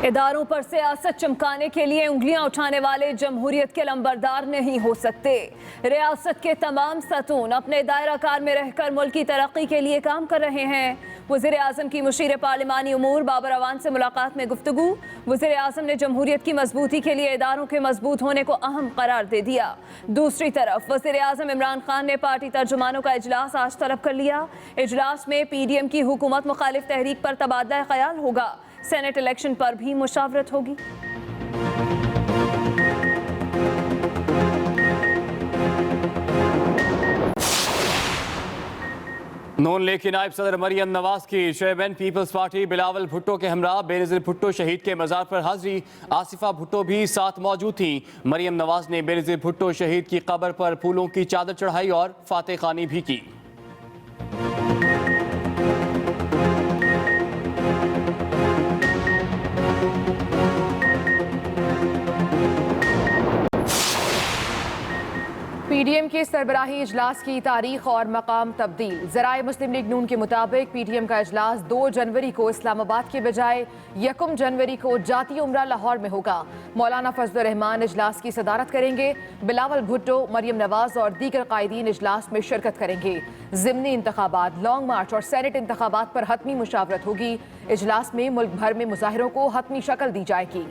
इदारों पर सियासत चमकाने के लिए उंगलियां उठाने वाले जमहूरियत के लंबरदार नहीं हो सकते। रियासत के तमाम सतून अपने दायरा कार में रहकर मुल्क की तरक्की के लिए काम कर रहे हैं। वज़ीर आज़म की मुशीर पार्लिमानी उमूर बाबर अवान से मुलाकात में गुफ्तगू। वज़ीर आज़म ने जमहूरियत की मजबूती के लिए इदारों के मजबूत होने को अहम करार दे दिया। दूसरी तरफ वज़ीर आज़म इमरान खान ने पार्टी तर्जुमानों का इजलास आज तलब कर लिया। इजलास में PDM की हुकूमत मुखालिफ तहरीक पर तबादला ख्याल होगा। सेनेट इलेक्शन पर भी मुशावरत होगी। नून लीग की नायब सदर मरियम नवाज की chairman Peoples Party Bilawal Bhutto के हमरा बेनज़ीर भुट्टो शहीद के मज़ार पर हाजिरी। आसिफा भुट्टो भी साथ मौजूद थी। मरियम नवाज ने बेनज़ीर भुट्टो शहीद की कब्र पर फूलों की चादर चढ़ाई और फातह खानी भी की। PDM के सरबराही इजलास की तारीख और मकाम तब्दील। ज़राए मुस्लिम लीग नून के मुताबिक PDM का इजलास 2 जनवरी को इस्लामाबाद के बजाय 1 जनवरी को जाती उम्रा लाहौर में होगा। मौलाना फजल रहमान इजलास की सदारत करेंगे। बिलावल भुट्टो, मरियम नवाज और दीगर कायदीन इजलास में शिरकत करेंगे। ज़िमनी इंतखाबात, लॉन्ग मार्च और सेनेट इंतखाबात पर हतमी मुशावरत होगी। इजलास में मुल्क भर में मुजाहिरों को हतमी शक्ल दी जाएगी।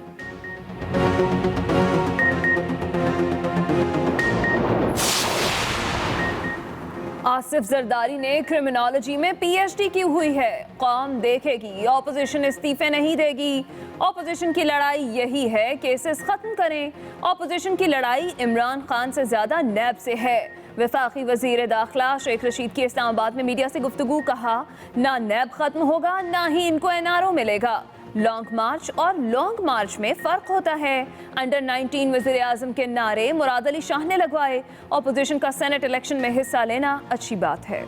आसिफ जरदारी ने क्रिमिनोलॉजी में PhD की हुई है। कौम देखेगी, ऑपोजिशन इस्तीफे नहीं देगी। ऑपोजिशन की लड़ाई यही है, केसेस खत्म करें। ऑपोजिशन की लड़ाई इमरान खान से ज्यादा नैब से है। वफाकी वजीर दाखिला शेख रशीद की इस्लामाबाद में मीडिया से गुफ्तगू। कहा, ना नैब खत्म होगा ना ही इनको NRO मिलेगा। लॉन्ग मार्च और लॉन्ग मार्च में फ़र्क होता है। अंडर 19 वज़ीर आज़म के नारे मुराद अली शाह ने लगवाए। ऑपोजिशन का सेनेट इलेक्शन में हिस्सा लेना अच्छी बात है।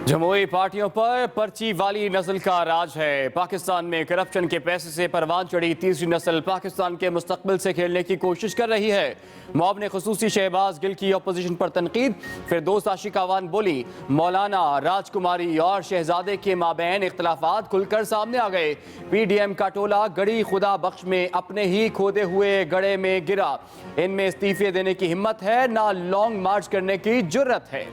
जमहूरी पार्टियों पर पर्ची वाली नस्ल का राज है। पाकिस्तान में करप्शन के पैसे से परवान चढ़ी तीसरी नस्ल पाकिस्तान के मुस्तकबिल से खेलने की कोशिश कर रही है। मौब ने खुसूसी शहबाज गिल की अपोजिशन पर तनकीद। फिरदौस आशिक अवान बोली, मौलाना राजकुमारी और शहजादे के माबैन इख्तलाफात खुलकर सामने आ गए। PDM का टोला गड़ी खुदा बख्श में अपने ही खोदे हुए गड़े में गिरा। इनमें इस्तीफे देने की हिम्मत है ना लॉन्ग मार्च करने की जुर्रत है।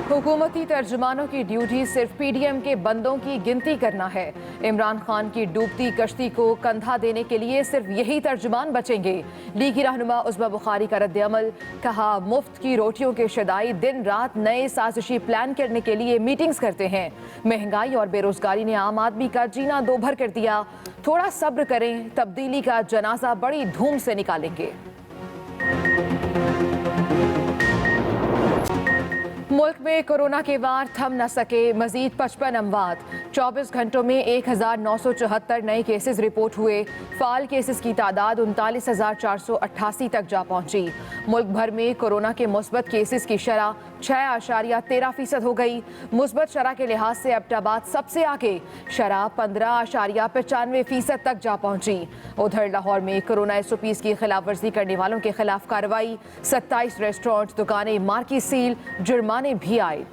हुकूमती तर्जुमानों की ड्यूटी सिर्फ PDM के बंदों की गिनती करना है। इमरान खान की डूबती कश्ती को कंधा देने के लिए सिर्फ यही तर्जुमान बचेंगे। लीगी रहनुमा उज़्मा बुखारी का रद्द अमल। कहा, मुफ्त की रोटियों के शदाई दिन रात नए साजिशी प्लान करने के लिए मीटिंग्स करते हैं। महंगाई और बेरोजगारी ने आम आदमी का जीना दोभर कर दिया। थोड़ा सब्र करें, तब्दीली का जनाजा बड़ी धूम से निकालेंगे। मुल्क में कोरोना के वार थम न सके, मजीद 55 अमवात। 24 घंटों में 1974 नए केसेस रिपोर्ट हुए। फाल केसेस की तादाद 39,488 तक जा पहुंची। मुल्क भर में कोरोना के मुस्बत केसेस की शरह 6.13% हो गई। मुस्बत शरह के लिहाज से एबटाबाद सबसे आगे, शरह 15.95% तक जा पहुंची। उधर लाहौर में कोरोना SOPs की खिलाफ वर्जी करने वालों के खिलाफ कार्रवाई। 27 रेस्टोरेंट, दुकानें, मार्की सील, जुर्माने भी आयद।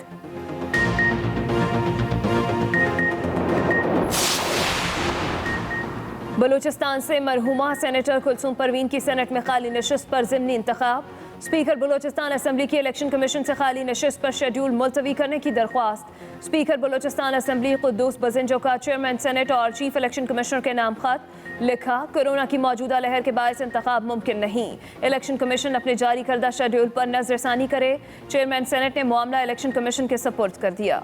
बलूचिस्तान से मरहुमा सेनेटर कुलसूम परवीन की सेनेट में खाली नशिस्त पर ज़िमनी इंतखाब। स्पीकर बलूचिस्तान असेंबली की इलेक्शन कमीशन से खाली नशिस्त पर शेड्यूल मुलतवी करने की दरख्वास्त। स्पीकर बलूचिस्तान असेंबली कुद्दूस बजिंजो का चेयरमैन सेनेट और चीफ इलेक्शन कमिश्नर के नाम खत। लिखा, कोरोना की मौजूदा लहर के बायस इंतखाब मुमकिन नहीं। इलेक्शन कमीशन अपने जारी करदा शेड्यूल पर नजरसानी करे। चेयरमैन सेनेट ने मामला इलेक्शन कमीशन के सपुर्द कर दिया।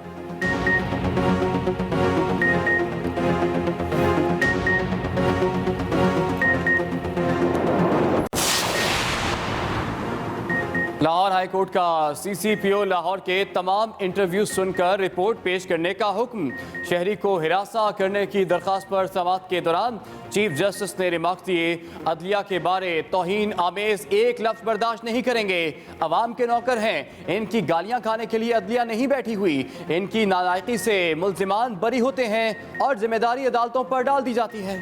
लाहौर हाई कोर्ट का CCPO लाहौर के तमाम इंटरव्यू सुनकर रिपोर्ट पेश करने का हुक्म। शहरी को हिरासा करने की दरख्वास्त पर समाअत के दौरान चीफ जस्टिस ने रिमार्क दिए, अदलिया के बारे तौहीन आमेज एक लफ्ज बर्दाश्त नहीं करेंगे। अवाम के नौकर हैं, इनकी गालियां खाने के लिए अदलिया नहीं बैठी हुई। इनकी नालायकी से मुल्जिमान बरी होते हैं और जिम्मेदारी अदालतों पर डाल दी जाती है।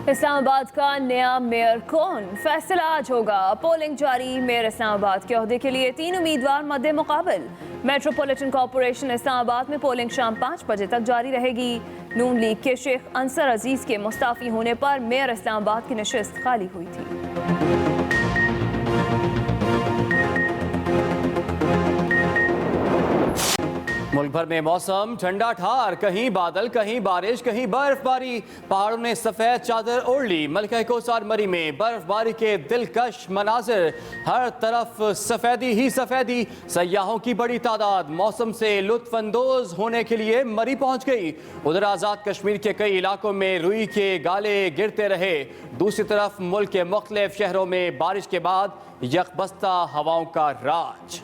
اسلام آباد کا نیا میئر کون؟ فیصلہ آج ہوگا۔ پولنگ جاری۔ میئر اسلام آباد کے عہدے کے لیے 3 امیدوار مد مقابل۔ میٹروپولیٹن کارپوریشن اسلام آباد میں پولنگ شام 5 بجے تک جاری رہے گی۔ نون لیگ کے شیخ انصر عزیز کے مستعفی ہونے پر میئر اسلام آباد کی نشست خالی ہوئی تھی۔ ملک بھر میں موسم ٹھنڈا ٹھار، کہیں بادل، کہیں بارش، کہیں برف باری۔ پہاڑوں نے سفید چادر اوڑھ لی۔ ملکہ کوثر مری میں برف باری کے دلکش مناظر، ہر طرف سفیدی ہی سفیدی۔ سیاحوں کی بڑی تعداد موسم سے لطف اندوز ہونے کے لیے مری پہنچ گئی۔ ادھر آزاد کشمیر کے کئی علاقوں میں روئی کے گالے گرتے رہے۔ دوسری طرف ملک کے مختلف شہروں میں بارش کے بعد یکبستہ ہواؤں کا راج۔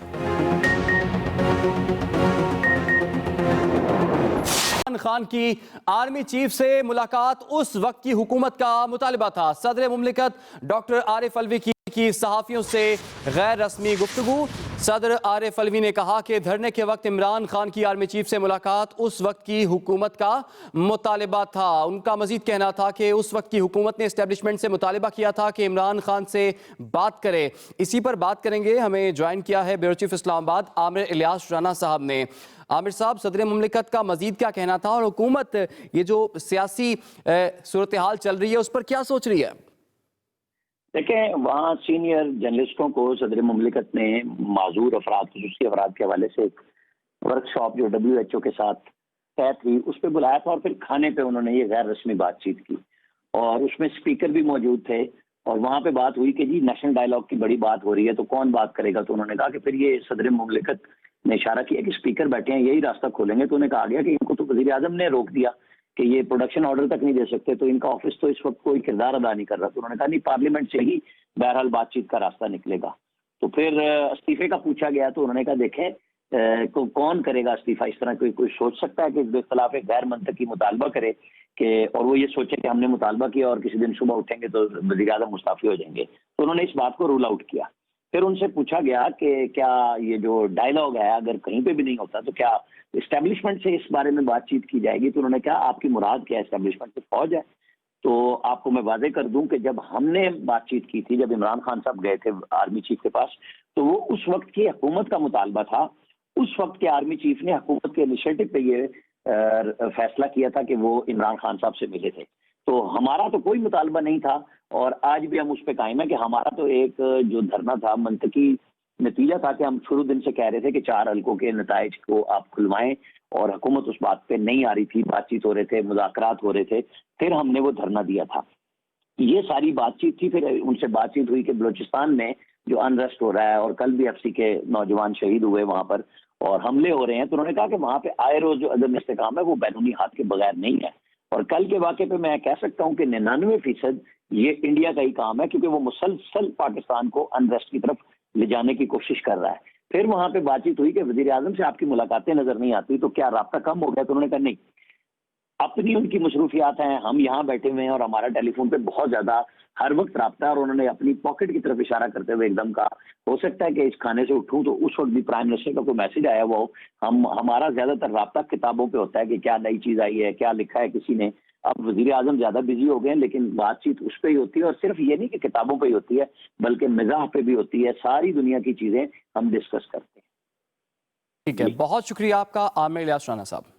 عمران خان کی آرمی چیف سے ملاقات اس وقت کی حکومت کا مطالبہ تھا۔ صدر مملکت ڈاکٹر عارف علوی کی صحافیوں سے غیر رسمی گفتگو۔ صدر عارف علوی نے کہا کہ دھرنے کے وقت عمران خان کی آرمی چیف سے ملاقات اس وقت کی حکومت کا مطالبہ تھا۔ ان کا مزید کہنا تھا کہ اس وقت کی حکومت نے اسٹیبلشمنٹ سے مطالبہ کیا تھا کہ عمران خان سے بات کرے۔ اسی پر بات کریں گے۔ ہمیں جوائن کیا ہے بیورو چیف اسلام آباد عامر الیاس رانا صاحب نے۔ عامر صاحب، صدر مملکت کا مزید کیا کہنا تھا اور حکومت یہ جو سیاسی صورتحال چل رہی ہے اس پر کیا سوچ رہی ہے؟ دیکھیں، وہاں سینئر جرنلسٹوں کو صدر مملکت نے معذور افراد، خصوصی افراد کے حوالے سے ایک ورک شاپ جو WHO کے ساتھ طے تھی اس پہ بلایا تھا، اور پھر کھانے پہ انہوں نے یہ غیر رسمی بات چیت کی، اور اس میں اسپیکر بھی موجود تھے، اور وہاں پہ بات ہوئی کہ جی نیشنل ڈائیلاگ کی بڑی بات ہو رہی ہے تو کون بات کرے گا۔ تو انہوں نے کہا کہ پھر یہ صدر مملکت نے اشارہ کیا کہ اسپیکر بیٹھے ہیں، یہی راستہ کھولیں گے۔ تو انہیں کہا گیا کہ ان کو تو وزیر اعظم نے روک دیا کہ یہ پروڈکشن آرڈر تک نہیں دے سکتے، تو ان کا آفس تو اس وقت کوئی کردار ادا نہیں کر رہا۔ تو انہوں نے کہا نہیں، پارلیمنٹ سے ہی بہرحال بات چیت کا راستہ نکلے گا۔ تو پھر استعفے کا پوچھا گیا تو انہوں نے کہا دیکھیں کون کرے گا استعفیٰ، اس طرح کوئی سوچ سکتا ہے کہ بے خلاف ایک غیر منطقی مطالبہ کرے کہ، اور وہ یہ سوچے کہ ہم نے مطالبہ کیا اور کسی دن صبح اٹھیں گے تو وزیر اعظم مستعفی ہو جائیں گے۔ تو انہوں نے اس بات کو رول آؤٹ کیا۔ پھر ان سے پوچھا گیا کہ کیا یہ جو ڈائیلاگ ہے اگر کہیں پہ بھی نہیں ہوتا تو کیا اسٹیبلشمنٹ سے اس بارے میں بات چیت کی جائے گی۔ تو انہوں نے کہا آپ کی مراد کیا ہے؟ اسٹیبلشمنٹ سے فوج ہے؟ تو آپ کو میں واضح کر دوں کہ جب ہم نے بات چیت کی تھی، جب عمران خان صاحب گئے تھے آرمی چیف کے پاس، تو وہ اس وقت کی حکومت کا مطالبہ تھا۔ اس وقت کے آرمی چیف نے حکومت کے انیشیٹو پہ یہ فیصلہ کیا تھا کہ وہ عمران خان صاحب سے ملے تھے۔ تو ہمارا تو کوئی مطالبہ نہیں تھا، اور آج بھی ہم اس پہ قائم ہیں کہ ہمارا تو ایک جو دھرنا تھا منطقی نتیجہ تھا کہ ہم شروع دن سے کہہ رہے تھے کہ 4 حلقوں کے نتائج کو آپ کھلوائیں، اور حکومت اس بات پہ نہیں آ رہی تھی، بات چیت ہو رہے تھے، مذاکرات ہو رہے تھے، پھر ہم نے وہ دھرنا دیا تھا۔ یہ ساری بات چیت تھی۔ پھر ان سے بات چیت ہوئی کہ بلوچستان میں جو انریسٹ ہو رہا ہے، اور کل بھی FC کے نوجوان شہید ہوئے وہاں پر اور حملے ہو رہے ہیں، تو انہوں نے کہا کہ وہاں پہ آئے روز جو عدم استحکام ہے وہ بیرونی ہاتھ کے بغیر نہیں ہے۔ اور کل کے واقعے پہ میں کہہ سکتا ہوں کہ 99% یہ انڈیا کا ہی کام ہے، کیونکہ وہ مسلسل پاکستان کو انریسٹ کی طرف لے جانے کی کوشش کر رہا ہے۔ پھر وہاں پہ بات چیت ہوئی کہ وزیر اعظم سے آپ کی ملاقاتیں نظر نہیں آتی، تو کیا رابطہ کم ہو گیا؟ تو انہوں نے کہا نہیں، اپنی ان کی مصروفیات ہیں، ہم یہاں بیٹھے ہوئے ہیں اور ہمارا ٹیلی فون پہ بہت زیادہ ہر وقت رابطہ ہے۔ اور انہوں نے اپنی پاکٹ کی طرف اشارہ کرتے ہوئے ایک دم کہا ہو سکتا ہے کہ اس کھانے سے اٹھوں تو اس وقت بھی پرائم منسٹر کا کوئی میسج آیا ہوا ہو۔ ہمارا زیادہ تر رابطہ کتابوں پہ ہوتا ہے کہ کیا نئی چیز آئی ہے، کیا لکھا ہے کسی نے۔ اب وزیر اعظم زیادہ بزی ہو گئے ہیں، لیکن بات چیت اس پہ ہی ہوتی ہے، اور صرف یہ نہیں کہ کتابوں پہ ہی ہوتی ہے بلکہ مزاح پہ بھی ہوتی ہے۔ ساری دنیا کی چیزیں ہم ڈسکس کرتے ہیں۔ ٹھیک ہے، بہت شکریہ آپ کا عامر الیاس رانا صاحب۔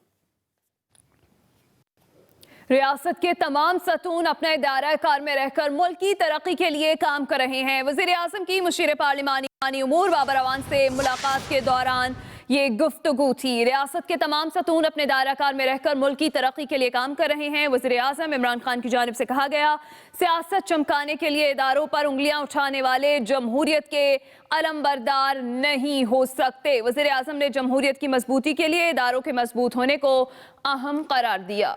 ریاست کے تمام ستون اپنے دائرہ کار میں رہ کر ملک کی ترقی کے لیے کام کر رہے ہیں۔ وزیر اعظم کی مشیر پارلیمانی امور بابر اعوان سے ملاقات کے دوران یہ گفتگو تھی۔ ریاست کے تمام ستون اپنے دائرہ کار میں رہ کر ملک کی ترقی کے لیے کام کر رہے ہیں۔ وزیر اعظم عمران خان کی جانب سے کہا گیا، سیاست چمکانے کے لیے اداروں پر انگلیاں اٹھانے والے جمہوریت کے علم بردار نہیں ہو سکتے۔ وزیر اعظم نے جمہوریت کی مضبوطی کے لیے اداروں کے مضبوط ہونے کو اہم قرار دیا۔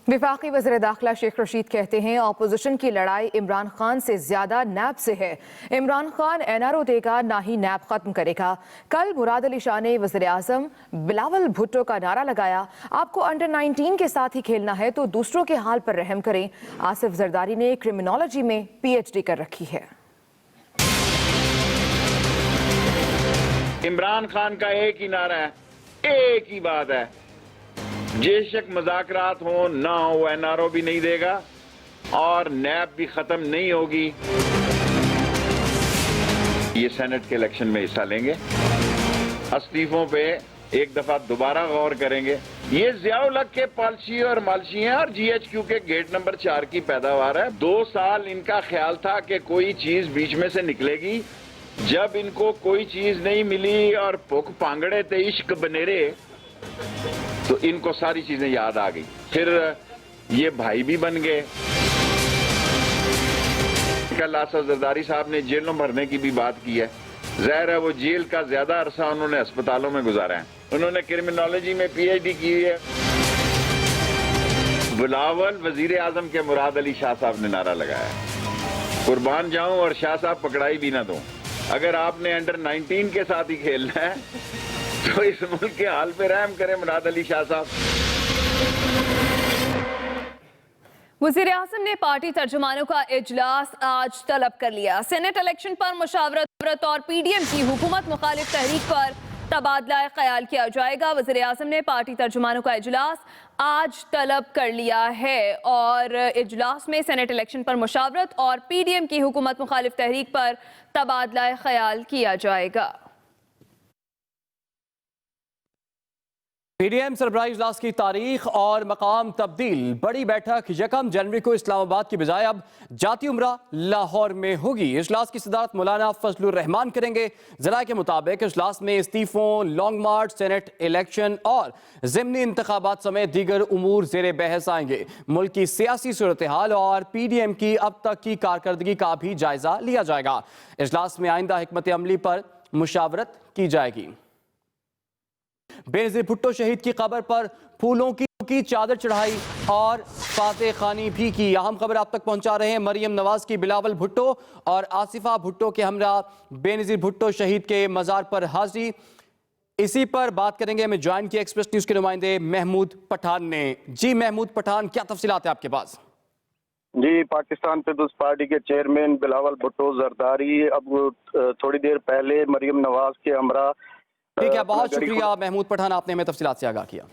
وفاقی وزیر داخلہ شیخ رشید کہتے ہیں اپوزیشن کی لڑائی عمران خان سے زیادہ نیب سے ہے۔ عمران خان NRO دے گا، نہ ہی نیب ختم کرے گا۔ کل مراد علی شاہ نے وزیر اعظم بلاول بھٹو کا نعرہ لگایا، آپ کو انڈر 19 کے ساتھ ہی کھیلنا ہے تو دوسروں کے حال پر رحم کریں۔ آصف زرداری نے کرمنالوجی میں PhD کر رکھی ہے۔ عمران خان کا ایک ہی نعرہ ہے، ایک ہی بات ہے، बेशक मुज़ाकरात हो ना हो, NRO भी नहीं देगा और नैब भी खत्म नहीं होगी। ये सेनेट के इलेक्शन में हिस्सा लेंगे, इस्तीफों पे एक दफा दोबारा गौर करेंगे। ये ज़ियाउल हक के पॉलिसी और मालसी हैं और GHQ के गेट नंबर 4 की पैदावार है। 2 साल इनका ख्याल था कि कोई चीज बीच में से निकलेगी। जब इनको कोई चीज नहीं मिली और भुख पांगड़े थे इश्क बनेरे, तो इनको सारी चीजें याद आ गई। फिर ये भाई भी बन गए। कल आसिफ जरदारी साहब ने जेलों भरने की भी बात की है। ज़ाहिर है वो जेल का ज्यादा अरसा उन्होंने अस्पतालों में गुजारा है। उन्होंने क्रिमिनोलॉजी में PhD की है। बिलावल वजीर आजम के मुराद अली शाह साहब ने नारा लगाया, कुर्बान जाऊं और शाह साहब पकड़ाई भी ना दूं। अगर आपने अंडर 19 के साथ ही खेलना है तो इस मुल्क के हाल पे रहम करें मुराद अली शाह साहब। वज़ीर आज़म ने पार्टी तर्जुमानों का इजलास आज तलब कर लिया। सेनेट इलेक्शन पर मुशावरत और PDM की हुकूमत मुखालिफ तहरीक पर तबादला ख्याल किया जाएगा। वज़ीर आज़म ने पार्टी तर्जुमानों का इजलास आज तलब कर लिया है और इजलास में सेनेट इलेक्शन पर मुशावरत और PDM की हुकूमत मुखालिफ तहरीक पर तबादला ख्याल किया जाएगा। PDM सरबराह इजलास की तारीख और मकाम तब्दील। बड़ी बैठक 1 जनवरी को इस्लामाबाद की बजाय अब जाती उम्रा लाहौर में होगी। इजलास की सदारत मौलाना फजलुर रहमान करेंगे। ज़राए के मुताबिक इजलास में इस्तीफों, लॉन्ग मार्च, सेनेट इलेक्शन और ज़िमनी इंतखाबात समेत दीगर उमूर ज़ेर बहस आएंगे। मुल्क की सियासी सूरत हाल और PDM की अब तक की कारकर्दगी का भी जायजा लिया जाएगा। इजलास में आइंदा हिकमत अमली पर मुशावरत की जाएगी। बेनज़ीर भुट्टो शहीद की कब्र पर फूलों की चादर चढ़ाई और फातह खानी भी की। अहम खबर आप तक पहुंचा रहे हैं मरियम नवाज की। बिलावल भुट्टो और आसिफा भुट्टो के हमरा बेनज़ीर भुट्टो शहीद के मज़ार पर हाजिरी। इसी पर बात करेंगे। हमें ज्वाइन किया एक्सप्रेस न्यूज़ के नुमाइंदे महमूद पठान ने। जी महमूद पठान, क्या तफसीलात है आपके पास? जी, पाकिस्तान पीपल्स पार्टी के चेयरमैन बिलावल भुट्टो जरदारी अब थोड़ी देर पहले मरियम नवाज के हमरा। ठीक है, बहुत शुक्रिया महमूद पठान, आपने हमें तफसीलात से आगाह किया।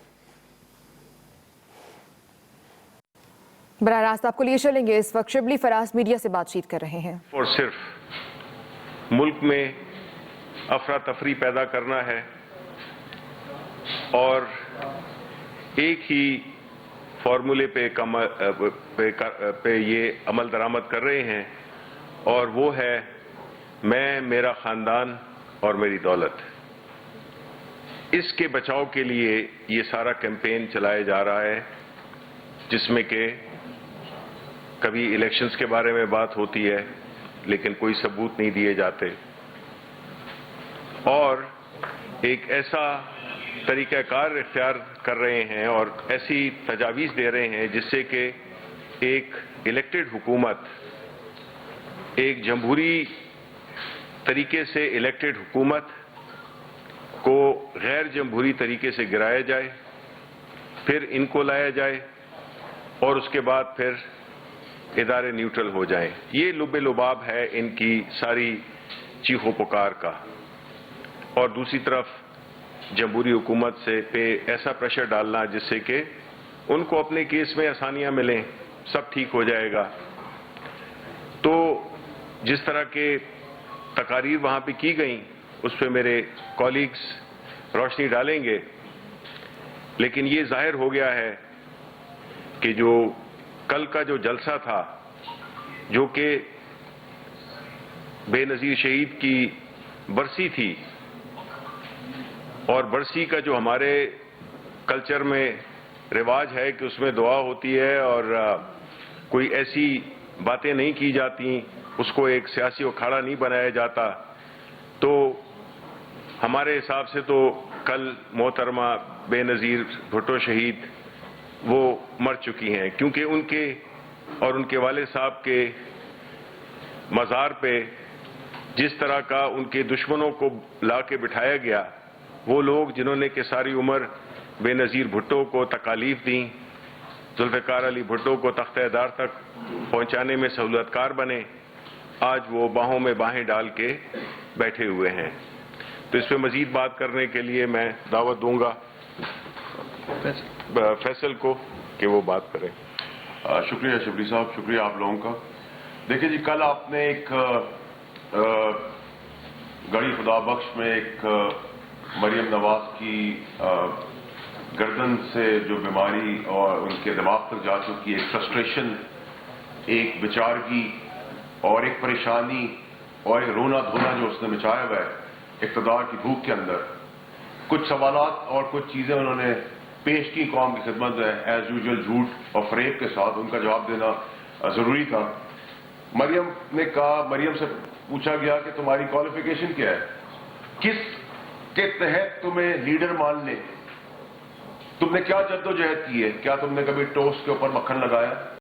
बराह रास्त आपको लिए चलेंगे। इस वक्त शिबली फराज मीडिया से बातचीत कर रहे हैं। और सिर्फ मुल्क में अफरा तफरी पैदा करना है और एक ही फार्मूले पे ये अमल दरामद कर रहे हैं और वो है मैं, मेरा खानदान और मेरी दौलत। इसके बचाव के लिए ये सारा कैंपेन चलाया जा रहा है, जिसमें कि कभी इलेक्शंस के बारे में बात होती है लेकिन कोई सबूत नहीं दिए जाते, और एक ऐसा तरीक़ाकार इख्तियार कर रहे हैं और ऐसी तजावीज़ दे रहे हैं जिससे कि एक इलेक्टेड हुकूमत, एक जमहूरी तरीके से इलेक्टेड हुकूमत को गैर जमहूरी तरीके से गिराया जाए, फिर इनको लाया जाए और उसके बाद फिर इदारे न्यूट्रल हो जाएं। ये लुबे लुबाब है इनकी सारी चीखो पुकार का। और दूसरी तरफ जमहूरी हुकूमत से पे ऐसा प्रेशर डालना जिससे कि उनको अपने केस में आसानियां मिलें, सब ठीक हो जाएगा। तो जिस तरह के तकारीर वहाँ पे की गई उस पर मेरे कॉलीग्स रोशनी डालेंगे, लेकिन ये जाहिर हो गया है कि जो कल का जो जलसा था, जो कि बेनज़ीर शहीद की बरसी थी, और बरसी का जो हमारे कल्चर में रिवाज है कि उसमें दुआ होती है और कोई ऐसी बातें नहीं की जाती, उसको एक सियासी अखाड़ा नहीं बनाया जाता। तो हमारे हिसाब से तो कल मोहतरमा बेनज़ीर भुट्टो शहीद वो मर चुकी हैं, क्योंकि उनके और उनके वाले साहब के मज़ार पे जिस तरह का उनके दुश्मनों को ला के बिठाया गया, वो लोग जिन्होंने कि सारी उम्र बेनज़ीर भुट्टो को तकालीफ दी, जुल्फ़िकार अली भुट्टो को तख्तेदार तक पहुंचाने में सहूलतकार बने, आज वो बाहों में बाहें डाल के बैठे हुए हैं। तो इस पर मज़ीद बात करने के लिए मैं दावत दूंगा फैसल को कि वो बात करें। शुक्रिया शबरी साहब, शुक्रिया आप लोगों का। देखिए जी, कल आपने एक गड़ी खुदा बख्श में एक मरियम नवाज की गर्दन से जो बीमारी और उनके दिमाग तक जा चुकी एक फ्रस्ट्रेशन, एक बेचारगी और एक परेशानी और एक रोना धोना जो उसने मचाया हुआ है इक़्तिदार की भूख के अंदर, कुछ सवालात और कुछ चीज़ें उन्होंने पेश की कौम की खिदमत में, एज यूजुअल झूठ और फरेब के साथ उनका जवाब देना ज़रूरी था। मरियम ने कहा, मरियम से पूछा गया कि तुम्हारी क्वालिफिकेशन क्या है, किस के तहत तुम्हें लीडर मान ले, तुमने क्या जद्दोजहद की है, क्या तुमने कभी टोस्ट के ऊपर मक्खन लगाया,